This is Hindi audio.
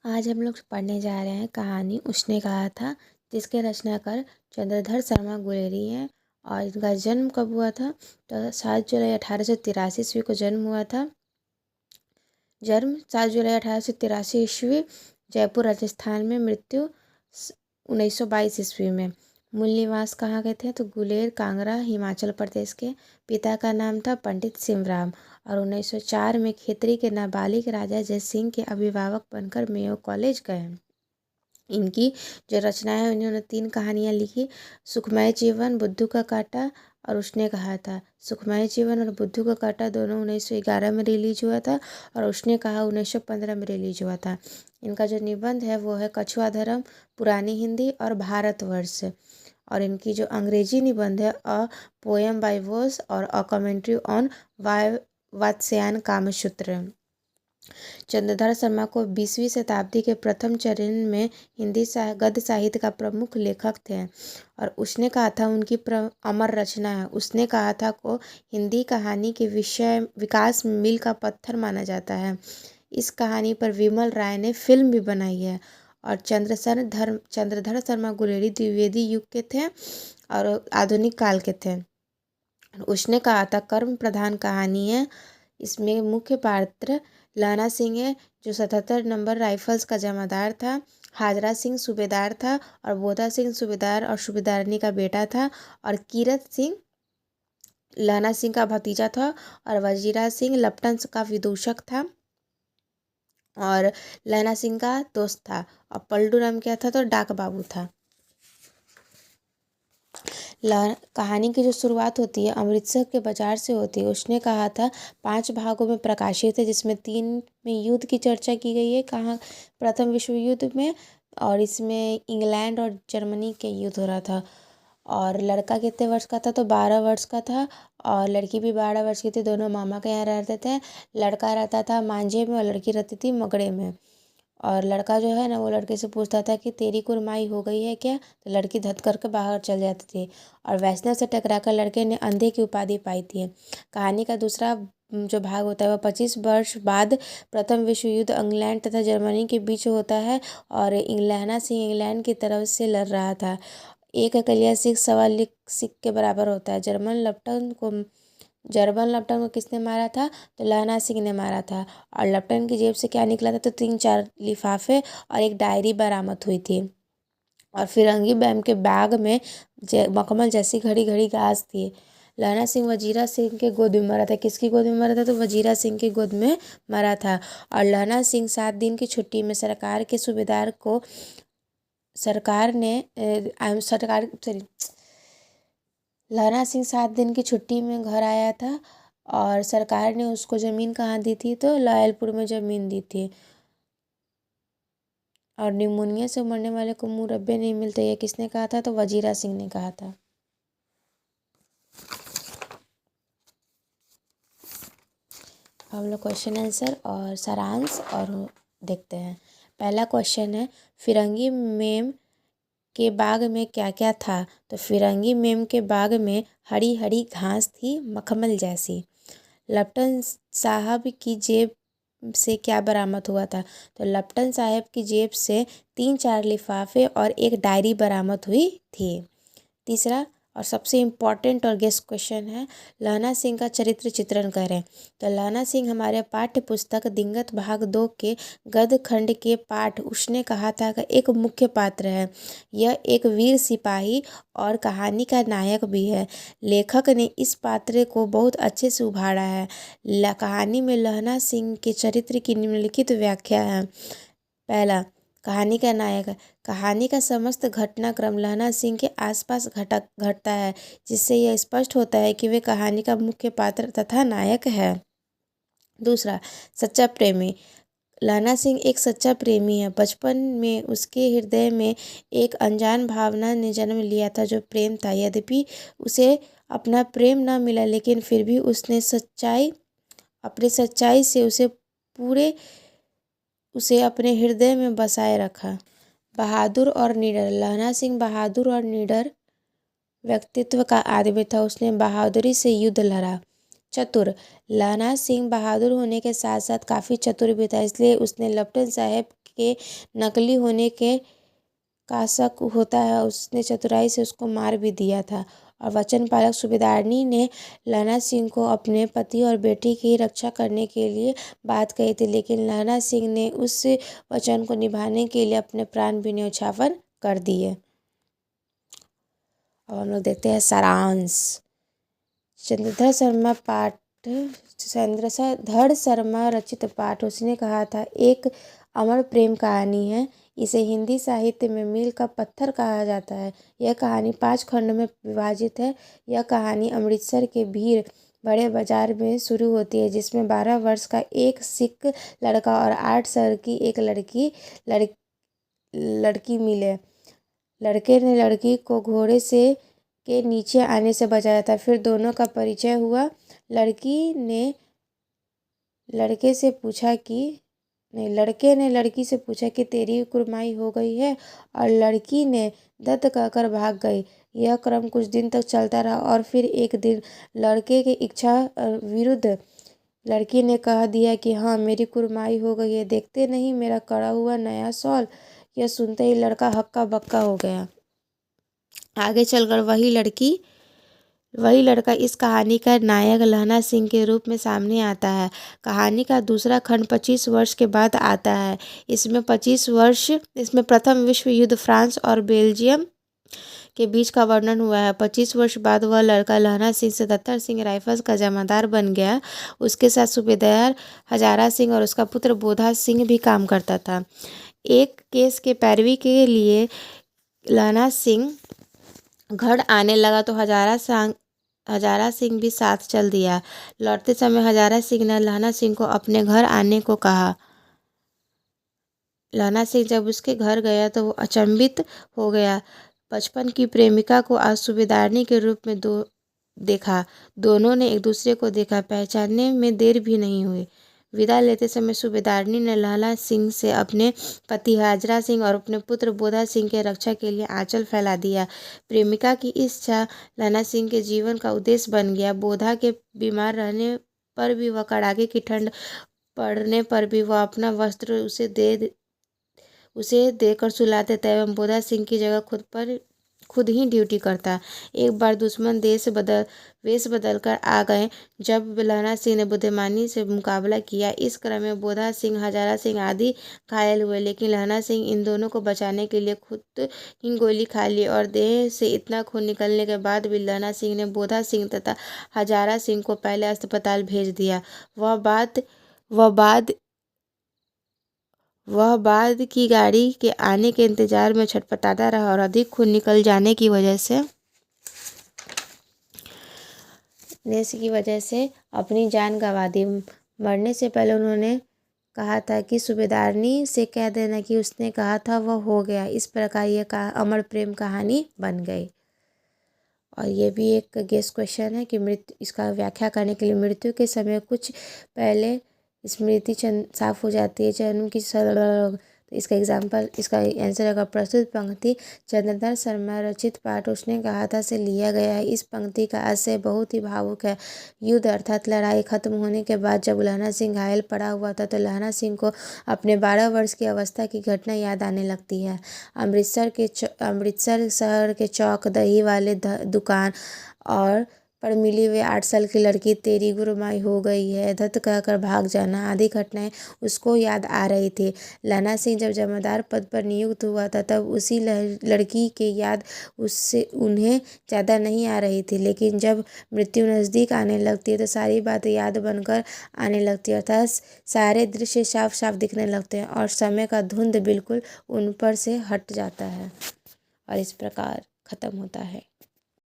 आज हम लोग पढ़ने जा रहे हैं कहानी उसने कहा था, जिसके रचनाकार चंद्रधर शर्मा गुलेरी हैं। और इनका जन्म कब हुआ था? तो 7 जुलाई 1883 ईस्वी को जन्म हुआ था। जन्म 7 जुलाई 1883 ईस्वी, जयपुर राजस्थान में। मृत्यु 1922 ईस्वी में। मूल निवास कहाँ के थे? तो गुलेर, कांगड़ा, हिमाचल प्रदेश के। पिता का नाम था पंडित सिमराम। और 1904 में खेतरी के नाबालिग राजा जय सिंह के अभिभावक बनकर मेयो कॉलेज गए। इनकी जो रचनाएं हैं, इन्होंने 3 कहानियाँ लिखी। सुखमय जीवन, बुद्धू का कांटा और उसने कहा था। सुखमय जीवन और बुद्धू का कांटा दोनों 1911 में रिलीज हुआ था और उसने कहा 1915 में रिलीज हुआ था। इनका जो निबंध है वो है कछुआ धर्म, पुरानी हिंदी और भारतवर्ष। और इनकी जो अंग्रेजी निबंध है अ पोएम बाय वोस और a commentary on Vatsyayana Kamasutra. Chandradhar Sharma को 20वीं शताब्दी के प्रथम चरण में हिंदी गद्य साहित्य का प्रमुख लेखक थे। और उसने कहा था उनकी अमर रचना है। उसने कहा था को हिंदी कहानी के विषय विकास में मील का पत्थर माना जाता है। इस कहानी पर विमल राय ने फिल्म भी बनाई है। और चंद्रधर शर्मा गुलेरी द्विवेदी युग के थे और आधुनिक काल के थे। उसने कहा था कर्म प्रधान कहानी है। इसमें मुख्य पात्र लाना सिंह है, जो 77 नंबर राइफल्स का जमादार था। हाजरा सिंह सूबेदार था और बोधा सिंह सूबेदार और सूबेदारनी का बेटा था। और कीरत सिंह लाना सिंह का भतीजा था। और वजीरा सिंह लपटन का विदूषक था और लाना सिंह का दोस्त था। और पलटू राम क्या था? तो डाक बाबू था। कहानी की जो शुरुआत होती है अमृतसर के बाजार से होती है। उसने कहा था 5 भागों में प्रकाशित है, जिसमें 3 में युद्ध की चर्चा की गई है। कहाँ? प्रथम विश्व युद्ध में। और इसमें इंग्लैंड और जर्मनी के युद्ध हो रहा था। और लड़का कितने वर्ष का था? तो 12 वर्ष का था। और लड़की भी 12 वर्ष की थी। दोनों मामा के यहाँ रहते थे। लड़का रहता था मांझे में और लड़की रहती थी मगड़े में। और लड़का जो है ना, वो लड़के से पूछता था कि तेरी कुरमाई हो गई है क्या? तो लड़की धत करके बाहर चल जाती थी। और वैष्णव से टकराकर लड़के ने अंधे की उपाधि पाई थी। कहानी का दूसरा जो भाग होता है वह 25 वर्ष बाद प्रथम विश्व युद्ध इंग्लैंड तथा जर्मनी के बीच होता है। और लाना सिंह इंग्लैंड की तरफ से लड़ रहा था। एक अकलिया सिख 1.25 सिख के बराबर होता है। जर्मन लपटन को किसने मारा था? तो लाना सिंह ने मारा था। और लपटन की जेब से क्या निकला था? तो 3-4 लिफाफे और एक डायरी बरामद हुई थी। और फिरंगी बैम के बैग में मखमल जैसी घड़ी घड़ी घास थी। लाना सिंह वजीरा सिंह के गोद में मरा था। किसकी गोद में मरा था? तो वजीरा सिंह की गोद में मरा था। और लाना सिंह 7 दिन की छुट्टी में सरकार के सूबेदार को लाना सिंह 7 दिन की छुट्टी में घर आया था। और सरकार ने उसको ज़मीन कहाँ दी थी? तो लायलपुर में ज़मीन दी थी। और निमोनिया से मरने वाले को मुरब्बे नहीं मिलते, ये किसने कहा था? तो वजीरा सिंह ने कहा था। हम लोग क्वेश्चन आंसर और सारांश और देखते हैं। पहला क्वेश्चन है, फिरंगी मेम के बाग में क्या क्या था? तो फिरंगी मेम के बाग में हरी हरी घास थी मखमल जैसी। लपटन साहब की जेब से क्या बरामद हुआ था? तो लपटन साहब की जेब से 3-4 लिफाफे और एक डायरी बरामद हुई थी। तीसरा और सबसे इम्पॉर्टेंट और गेस्ट क्वेश्चन है, लाना सिंह का चरित्र चित्रण करें। तो लाना सिंह हमारे पाठ्य पुस्तक दिंगत भाग 2 के गद्य खंड के पाठ उसने कहा था का एक मुख्य पात्र है। यह एक वीर सिपाही और कहानी का नायक भी है। लेखक ने इस पात्र को बहुत अच्छे से उभारा है। कहानी में लाना सिंह के चरित्र की निम्नलिखित व्याख्या है। पहला, कहानी का नायक। कहानी का समस्त घटनाक्रम लाना सिंह के आसपास घटता है, जिससे यह स्पष्ट होता है कि वे कहानी का मुख्य पात्र तथा नायक है। दूसरा, सच्चा प्रेमी। लाना सिंह एक सच्चा प्रेमी है। बचपन में उसके हृदय में एक अनजान भावना ने जन्म लिया था, जो प्रेम था। यद्यपि उसे अपना प्रेम न मिला, लेकिन फिर भी उसने अपनी सच्चाई से उसे अपने हृदय में बसाए रखा। बहादुर और निडर। लाना सिंह बहादुर और निडर व्यक्तित्व का आदमी था। उसने बहादुरी से युद्ध लड़ा। चतुर। लाना सिंह बहादुर होने के साथ साथ काफ़ी चतुर भी था, इसलिए उसने लपटन साहब के नकली होने के का शक होता है, उसने चतुराई से उसको मार भी दिया था। और वचन पालक सूबेदारनी ने लहना सिंह को अपने पति और बेटी की रक्षा करने के लिए बात कही थी, लेकिन लहना सिंह ने उस वचन को निभाने के लिए अपने प्राण भी न्यौछावर कर दिए। और हम लोग देखते हैं सारांश। चंद्रधर शर्मा पाठ चंद्रधर शर्मा रचित पाठ उसने कहा था एक अमर प्रेम कहानी है। इसे हिंदी साहित्य में मील का पत्थर कहा जाता है। यह कहानी 5 खंड में विभाजित है। यह कहानी अमृतसर के भीड़ बड़े बाजार में शुरू होती है, जिसमें 12 वर्ष का एक सिख लड़का और 8 साल की एक लड़की मिले। लड़के ने लड़की को घोड़े से के नीचे आने से बचाया था। फिर दोनों का परिचय हुआ। लड़के ने लड़की से पूछा कि तेरी कुर्बानी हो गई है, और लड़की ने दत्त कहकर भाग गई। यह क्रम कुछ दिन तक चलता रहा और फिर एक दिन लड़के की इच्छा विरुद्ध लड़की ने कह दिया कि हाँ, मेरी कुर्बानी हो गई है, देखते नहीं मेरा कड़ा हुआ नया शॉल। यह सुनते ही लड़का हक्का बक्का हो गया। आगे चलकर वही लड़का इस कहानी का नायक लहना सिंह के रूप में सामने आता है। कहानी का दूसरा खंड 25 वर्ष के बाद आता है। इसमें प्रथम विश्व युद्ध फ्रांस और बेल्जियम के बीच का वर्णन हुआ है। 25 वर्ष बाद वह लड़का लहना सिंह 77 सिंह राइफल्स का जमादार बन गया। उसके साथ सूबेदार हजारा सिंह और उसका पुत्र बोधा सिंह भी काम करता था। एक केस के पैरवी के लिए लहना सिंह घर आने लगा तो हजारा सिंह भी साथ चल दिया। लौटते समय हजारा सिंह ने लहना सिंह को अपने घर आने को कहा। लहना सिंह जब उसके घर गया तो वो अचंभित हो गया। बचपन की प्रेमिका को आज सूबेदारनी के रूप में देखा। दोनों ने एक दूसरे को देखा, पहचानने में देर भी नहीं हुई। विदा लेते समय सूबेदारनी ने लहना सिंह से अपने पति हाजरा सिंह और अपने पुत्र बोधा सिंह के रक्षा के लिए आंचल फैला दिया। प्रेमिका की इच्छा लहना सिंह के जीवन का उद्देश्य बन गया। बोधा के बीमार रहने पर भी वह कड़ाके की ठंड पड़ने पर भी वह अपना वस्त्र उसे देकर सुलाते थे एवं बोधा सिंह की जगह खुद ही ड्यूटी करता। एक बार दुश्मन वेश बदलकर आ गए, जब लहना सिंह ने बुद्धिमानी से मुकाबला किया। इस क्रम में बोधा सिंह, हजारा सिंह आदि घायल हुए, लेकिन लहना सिंह इन दोनों को बचाने के लिए खुद ही गोली खा ली और देह से इतना खून निकलने के बाद भी लहना सिंह ने बोधा सिंह तथा हजारा सिंह को पहले अस्पताल भेज दिया। वह बाद की गाड़ी के आने के इंतजार में छटपटाता रहा और अधिक खून निकल जाने की वजह से अपनी जान गंवा दी। मरने से पहले उन्होंने कहा था कि सूबेदारनी से कह देना कि उसने कहा था वह हो गया। इस प्रकार यह अमर प्रेम कहानी बन गई। और ये भी एक गेस क्वेश्चन है कि इसका व्याख्या करने के लिए मृत्यु के समय कुछ पहले स्मृति साफ हो जाती है, जन्म की तो इसका आंसर अगर प्रस्तुत पंक्ति चंद्रधर शर्मा रचित पाठ उसने कहा था से लिया गया है। इस पंक्ति का आशय बहुत ही भावुक है। युद्ध अर्थात लड़ाई खत्म होने के बाद जब लहना सिंह घायल पड़ा हुआ था तो लहना सिंह को अपने 12 वर्ष की अवस्था की घटना याद आने लगती है। अमृतसर शहर के चौक दही वाले दुकान और पर मिली हुई 8 साल की लड़की, तेरी गुरमाई हो गई है, धत कहकर भाग जाना आदि घटनाएं उसको याद आ रही थी। लहना सिंह जब जमादार पद पर नियुक्त हुआ था तब उसी लड़की की याद उन्हें ज़्यादा नहीं आ रही थी, लेकिन जब मृत्यु नज़दीक आने लगती है तो सारी बातें याद बनकर आने लगती है, अर्थात सारे दृश्य साफ साफ दिखने लगते हैं और समय का धुंध बिल्कुल उन पर से हट जाता है। और इस प्रकार ख़त्म होता है।